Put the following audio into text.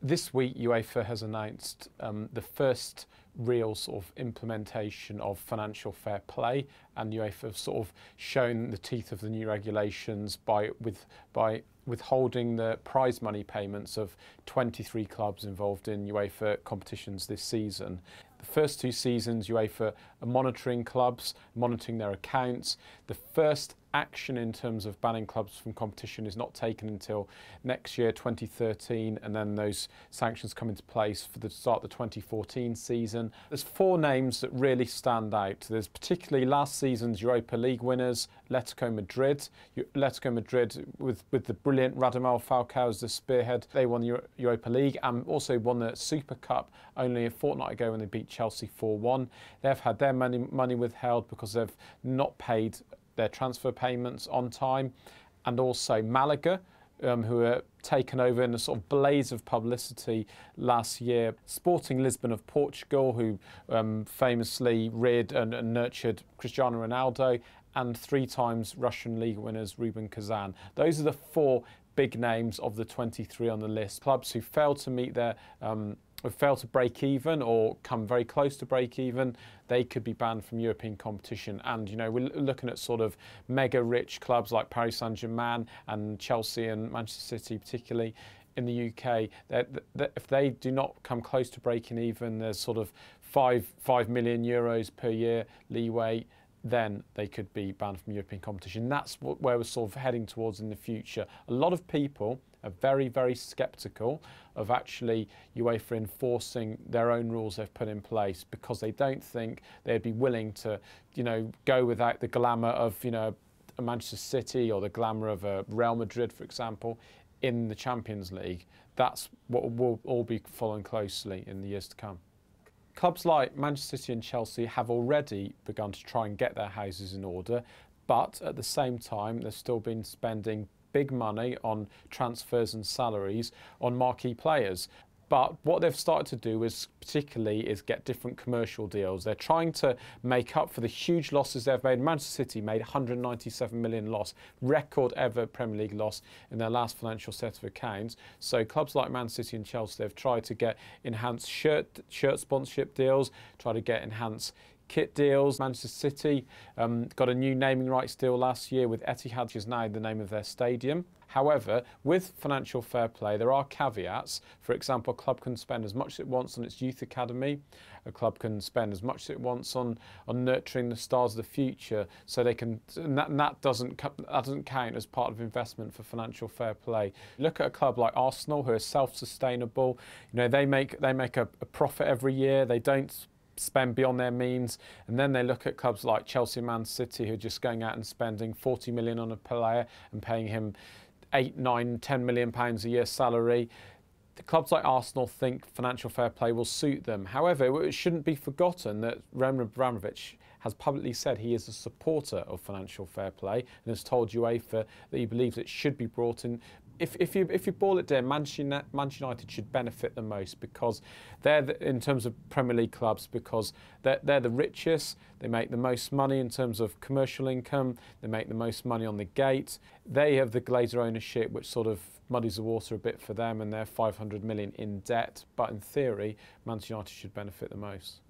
This week, UEFA has announced the first real sort of implementation of financial fair play, and UEFA have sort of shown the teeth of the new regulations by withholding the prize money payments of 23 clubs involved in UEFA competitions this season. The first two seasons, UEFA are monitoring clubs, monitoring their accounts. The first action in terms of banning clubs from competition is not taken until next year, 2013, and then those sanctions come into place for the start of the 2014 season. There's four names that really stand out. There's particularly last season's Europa League winners, Atletico Madrid. Atletico Madrid, with the brilliant Radamel Falcao as the spearhead, they won the Europa League and also won the Super Cup only a fortnight ago when they beat Chelsea 4-1. They've had their money withheld because they've not paid their transfer payments on time. And also Malaga, who were taken over in a sort of blaze of publicity last year. Sporting Lisbon of Portugal, who famously reared and nurtured Cristiano Ronaldo, and 3 times Russian League winners Rubin Kazan. Those are the 4 big names of the 23 on the list. Clubs who failed to meet their have failed to break even or come very close to break even, they could be banned from European competition. And, you know, we're looking at sort of mega rich clubs like Paris Saint-Germain and Chelsea and Manchester City, particularly in the UK. If they do not come close to breaking even, there's sort of 5 million euros per year leeway, then they could be banned from European competition. That's where we're sort of heading towards in the future. A lot of people are very, very sceptical of actually UEFA enforcing their own rules they've put in place, because they don't think they'd be willing to, you know, go without the glamour of, you know, a Manchester City or the glamour of a Real Madrid, for example, in the Champions League. That's what we'll all be following closely in the years to come. Clubs like Manchester City and Chelsea have already begun to try and get their houses in order, but at the same time, they've still been spending big money on transfers and salaries on marquee players. But what they've started to do is get different commercial deals. They're trying to make up for the huge losses they've made. Manchester City made 197 million loss, record ever Premier League loss in their last financial set of accounts. So clubs like Man City and Chelsea, they've tried to get enhanced shirt sponsorship deals, try to get enhanced kit deals. Manchester City got a new naming rights deal last year with Etihad, which is now the name of their stadium. However, with financial fair play, there are caveats. For example, a club can spend as much as it wants on its youth academy. A club can spend as much as it wants on nurturing the stars of the future. So they can, and that doesn't count as part of investment for financial fair play. Look at a club like Arsenal, who are self-sustainable. You know, they make a profit every year. They don't spend beyond their means. And then they look at clubs like Chelsea and Man City, who are just going out and spending 40 million on a player and paying him 8, 9, 10 million pounds a year salary. The clubs like Arsenal think financial fair play will suit them. However, it shouldn't be forgotten that Roman Abramovich has publicly said he is a supporter of financial fair play and has told UEFA that he believes it should be brought in. If you boil it down, Manchester United should benefit the most, because in terms of Premier League clubs, because they're the richest, they make the most money in terms of commercial income, they make the most money on the gate. They have the Glazer ownership, which sort of muddies the water a bit for them, and they're 500 million in debt. But in theory, Manchester United should benefit the most.